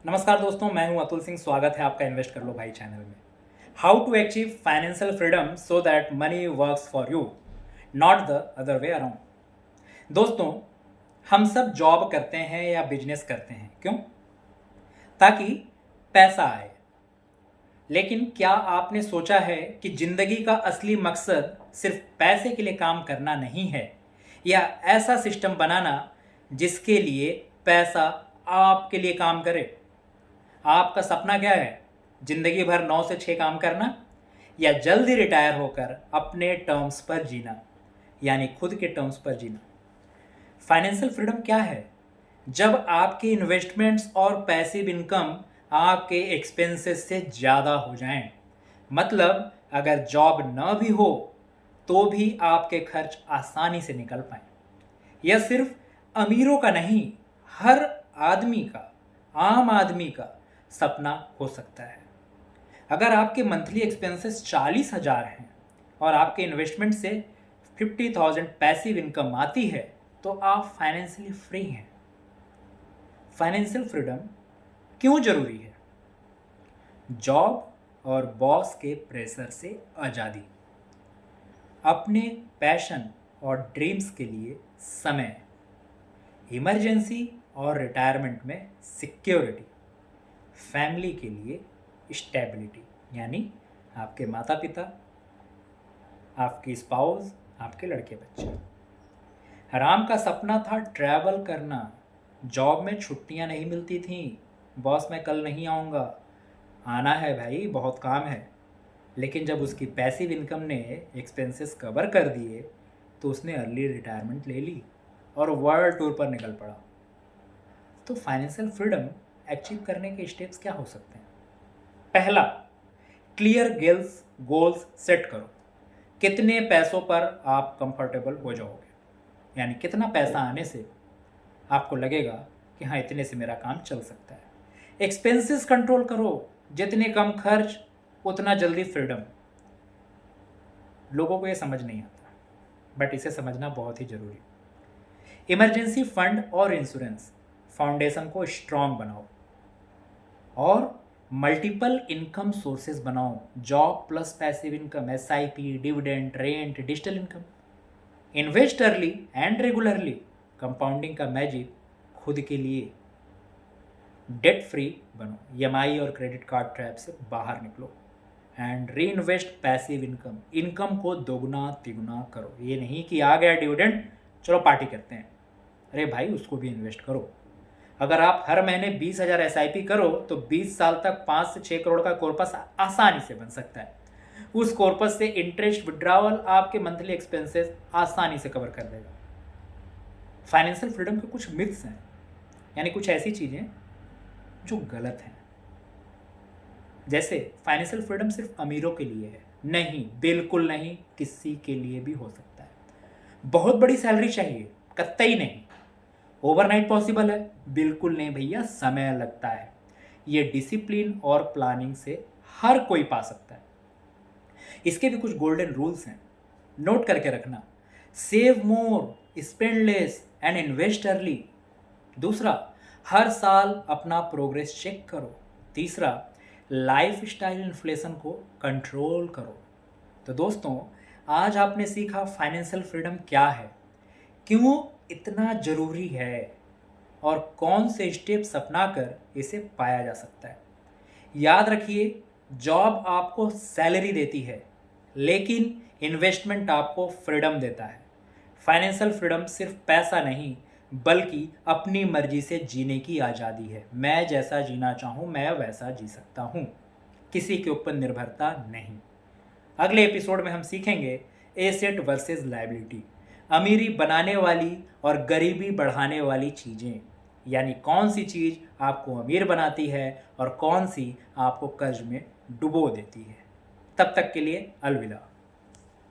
नमस्कार दोस्तों, मैं हूं अतुल सिंह। स्वागत है आपका इन्वेस्ट कर लो भाई चैनल में। How to achieve financial freedom so that money works for you, not the other way around. दोस्तों, हम सब जॉब करते हैं या बिजनेस करते हैं, क्यों? ताकि पैसा आए। लेकिन क्या आपने सोचा है कि जिंदगी का असली मकसद सिर्फ पैसे के लिए काम करना नहीं है, या ऐसा सिस्टम बनाना जिसके लिए पैसा आपके लिए काम करे? आपका सपना क्या है? जिंदगी भर 9 से 6 काम करना, या जल्दी रिटायर होकर अपने टर्म्स पर जीना, यानी खुद के टर्म्स पर जीना? फाइनेंशियल फ्रीडम क्या है? जब आपके इन्वेस्टमेंट्स और पैसिव इनकम आपके एक्सपेंसेस से ज़्यादा हो जाएं। मतलब अगर जॉब न भी हो तो भी आपके खर्च आसानी से निकल पाएं। यह सिर्फ अमीरों का नहीं, हर आदमी का, आम आदमी का सपना हो सकता है। अगर आपके मंथली एक्सपेंसेस 40,000 हैं और आपके इन्वेस्टमेंट से 50,000 पैसिव इनकम आती है, तो आप फाइनेंशियली फ्री हैं। फाइनेंशियल फ्रीडम क्यों जरूरी है? जॉब और बॉस के प्रेशर से आज़ादी, अपने पैशन और ड्रीम्स के लिए समय, इमरजेंसी और रिटायरमेंट में सिक्योरिटी, फैमिली के लिए स्टेबिलिटी, यानी आपके माता पिता, आपकी स्पाउस, आपके लड़के बच्चे। राम का सपना था ट्रैवल करना। जॉब में छुट्टियां नहीं मिलती थीं। बॉस मैं कल नहीं आऊँगा, आना है भाई, बहुत काम है। लेकिन जब उसकी पैसिव इनकम ने एक्सपेंसेस कवर कर दिए तो उसने अर्ली रिटायरमेंट ले ली और वर्ल्ड टूर पर निकल पड़ा। तो फाइनेंशियल फ्रीडम अचीव करने के स्टेप्स क्या हो सकते हैं? पहला, क्लियर गोल्स सेट करो। कितने पैसों पर आप कंफर्टेबल हो जाओगे, यानी कितना पैसा आने से आपको लगेगा कि हाँ, इतने से मेरा काम चल सकता है। एक्सपेंसेस कंट्रोल करो, जितने कम खर्च उतना जल्दी फ्रीडम। लोगों को ये समझ नहीं आता, बट इसे समझना बहुत ही जरूरी। इमरजेंसी फंड और इंश्योरेंस, फाउंडेशन को स्ट्रांग बनाओ और मल्टीपल इनकम सोर्सेज बनाओ। Job plus passive income, SIP, dividend, rent, digital income. Invest early and regularly, compounding का मैजिक खुद के लिए। डेट फ्री बनो, EMI और क्रेडिट कार्ड ट्रैप से बाहर निकलो। And re invest passive income, income को दोगुना तिगुना करो। ये नहीं कि आ गया डिविडेंड, चलो पार्टी करते हैं। अरे भाई, उसको भी इन्वेस्ट करो। अगर आप हर महीने 20,000 SIP करो तो 20 साल तक 5 से 6 करोड़ का कॉर्पस आसानी से बन सकता है। उस कॉर्पस से इंटरेस्ट विड्रॉवल आपके मंथली एक्सपेंसेस आसानी से कवर कर देगा। फाइनेंशियल फ्रीडम के कुछ मिथ्स हैं, यानी कुछ ऐसी चीज़ें जो गलत हैं। जैसे फाइनेंशियल फ्रीडम सिर्फ अमीरों के लिए है। नहीं, बिल्कुल नहीं, किसी के लिए भी हो सकता है। बहुत बड़ी सैलरी चाहिए? कतई नहीं। ओवरनाइट पॉसिबल है? बिल्कुल नहीं भैया, समय लगता है। ये डिसिप्लिन और प्लानिंग से हर कोई पा सकता है। इसके भी कुछ गोल्डन रूल्स हैं, नोट करके रखना। Save more, spend less and invest early. दूसरा, हर साल अपना प्रोग्रेस चेक करो। तीसरा, लाइफ स्टाइल इन्फ्लेशन को कंट्रोल करो। तो दोस्तों, आज आपने सीखा फाइनेंशियल फ्रीडम क्या है, क्यों इतना ज़रूरी है, और कौन से स्टेप्स अपनाकर इसे पाया जा सकता है। याद रखिए, जॉब आपको सैलरी देती है, लेकिन इन्वेस्टमेंट आपको फ्रीडम देता है। फाइनेंशियल फ्रीडम सिर्फ पैसा नहीं, बल्कि अपनी मर्जी से जीने की आज़ादी है। मैं जैसा जीना चाहूँ मैं वैसा जी सकता हूँ, किसी के ऊपर निर्भरता नहीं। अगले एपिसोड में हम सीखेंगे एसेट वर्सेस लायबिलिटी, अमीरी बनाने वाली और गरीबी बढ़ाने वाली चीज़ें, यानी कौन सी चीज़ आपको अमीर बनाती है और कौन सी आपको कर्ज में डुबो देती है। तब तक के लिए अलविदा।